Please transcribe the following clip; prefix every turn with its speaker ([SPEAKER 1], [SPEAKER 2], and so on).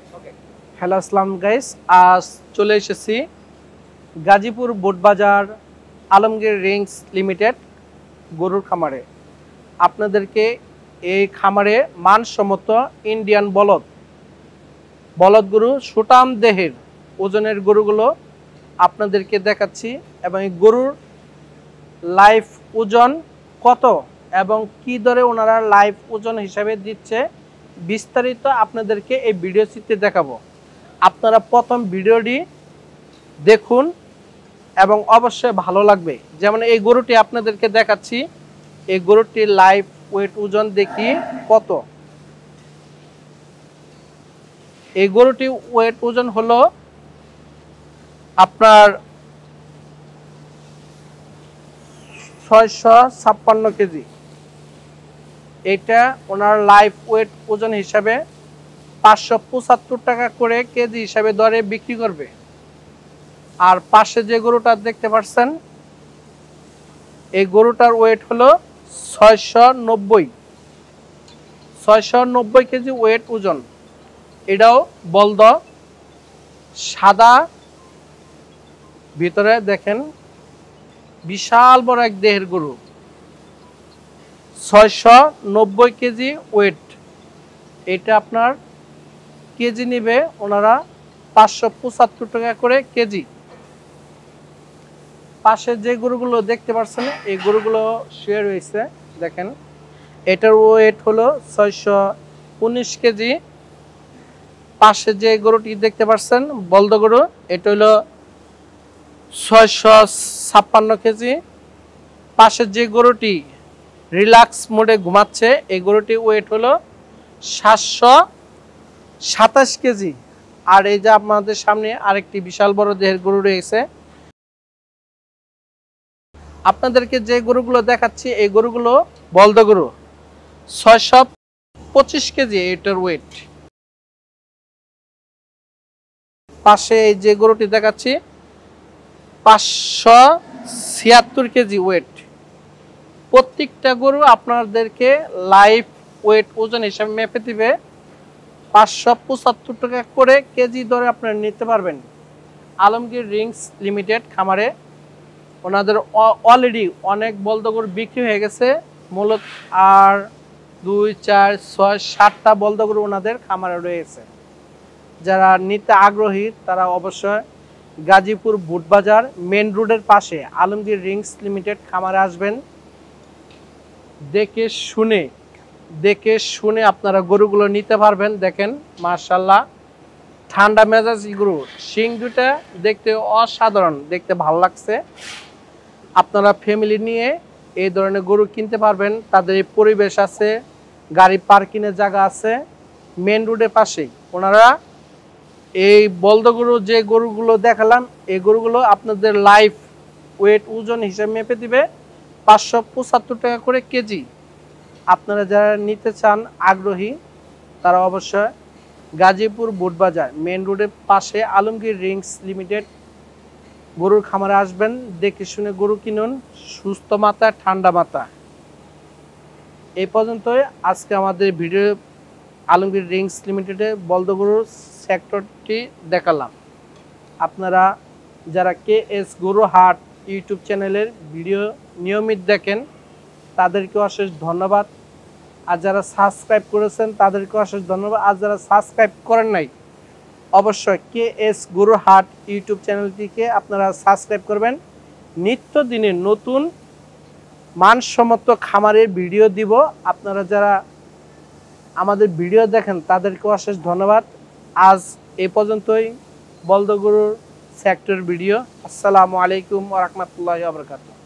[SPEAKER 1] Hello আসসালাম guys, আজ চলে এসেছি গাজীপুর বোটবাজার আলমগীর রিংস লিমিটেড গরুর খামারে। আপনাদেরকে এই খামারে মানসম্মত ইন্ডিয়ান বলদ গরু সুটাম দেহের ওজনের গরুগুলো আপনাদেরকে দেখাচ্ছি এবং এই গরুর লাইফ ওজন কত এবং কি দরে ওনারা লাইফ ওজন হিসাবে দিচ্ছে বিস্তারিত আপনাদেরকে এই ভিডিওটিতে দেখাবো। আপনারা প্রথম ভিডিওটি দেখুন এবং অবশ্যই ভালো লাগবে। যেমন এই গরুটি আপনাদেরকে দেখাচ্ছি, এই গরুটির লাইফ ওয়েট ওজন দেখি কত। এই গরুটি ওয়েট ওজন হলো আপনার 656 কেজি। এটা ওনার লাইফ ওয়েট ওজন হিসাবে 575 টাকা করে কেজি হিসাবে দরে বিক্রি করবে। আর পাশে যে গরুটা দেখতে পাচ্ছেন, এই গরুটার ওয়েট হলো 690 কেজি ওয়েট ওজন। এটাও বলদ, সাদা, ভিতরে দেখেন বিশাল বড় এক দেহের গরু। 690 কেজি ওয়েট। এটা আপনার কেজি নেবে ওনারা 575 টাকা করে কেজি। পাশে যে গরুগুলো দেখতে পাচ্ছেন, এই গরুগুলো শুয়ে রয়েছে দেখেন। এটার ওয়েট হলো 619 কেজি। পাশে যে গরুটি দেখতে পাচ্ছেন বলদ গরু, এটা হলো 656 কেজি। পাশে যে গরুটি রিল্যাক্স মোডে ঘুমাচ্ছে, এই গরুটি ওয়েট হলো 727 কেজি। আর এই যে আপনাদের সামনে আরেকটি বিশাল বড় দেহের গরু রয়েছে। আপনাদেরকে যে গরুগুলো দেখাচ্ছি, এই গরুগুলো বলদ গরু। 625 কেজি এটার ওয়েট। পাশে এই যে গরুটি দেখাচ্ছি 576 কেজি ওয়েট। প্রত্যেকটা গরু আপনাদেরকে লাইফ ওয়েট ওজন হিসাবে মেপে দিবে 575 টাকা করে কেজি দরে আপনারা নিতে পারবেন আলমগীর রিংস লিমিটেড খামারে। ওনাদের অলরেডি অনেক বলদ গরু বিক্রি হয়ে গেছে। মূলত আর 2, 4, 6, 7টা বলদ গরু ওনাদের খামারে রয়েছে। যারা নিতে আগ্রহী তারা অবশ্যই গাজীপুর বোটবাজার মেন রোডের পাশে আলমগীর রিংস লিমিটেড খামারে আসবেন। দেখে শুনে আপনারা গরুগুলো নিতে পারবেন। দেখেন মাশাআল্লাহ, ঠান্ডা মেজাজি গরু। শিং দুটা দেখতে অসাধারণ, দেখতে ভালো লাগছে। আপনারা ফ্যামিলি নিয়ে এই ধরনের গরু কিনতে পারবেন। তাদের এই পরিবেশ আছে, গাড়ি পার্কিংয়ের জায়গা আছে মেন রোডের পাশেই। ওনারা এই বলদ গরু যে গরুগুলো দেখালাম, এই গরুগুলো আপনাদের লাইফ ওয়েট ওজন হিসেবে মেপে দিবে 575 টাকা করে কেজি। আপনারা যারা নিতে চান আগ্রহী তারা অবশ্যই গাজীপুর বোটবাজার মেন রোডের পাশে আলমগীর রিংস লিমিটেড গরুর খামারে আসবেন। দেখে শুনে গরু কিনুন, সুস্থ মাথা ঠান্ডা মাথা। এই পর্যন্তই আজকে আমাদের ভিডিও। আলমগীর রিংস লিমিটেডে বলদ গরুর সেক্টরটি দেখালাম। আপনারা যারা KS গরু হাট ইউটিউব চ্যানেলের ভিডিও নিয়মিত দেখেন তাদেরকে অশেষ ধন্যবাদ। আর যারা সাবস্ক্রাইব করেছেন তাদেরকে অশেষ ধন্যবাদ। আর যারা সাবস্ক্রাইব করেন নাই অবশ্যই KS গরু হাট ইউটিউব চ্যানেলটিকে আপনারা সাবস্ক্রাইব করবেন। নিত্যদিনের নতুন মানসম্মত খামারের ভিডিও দিব। আপনারা যারা আমাদের ভিডিও দেখেন তাদেরকে অশেষ ধন্যবাদ। আজ এই পর্যন্তই বলদ গরুর সেক্টর ভিডিও। আসসালামু আলাইকুম ওয়া রাহমাতুল্লাহি ওয়া বারাকাতুহু।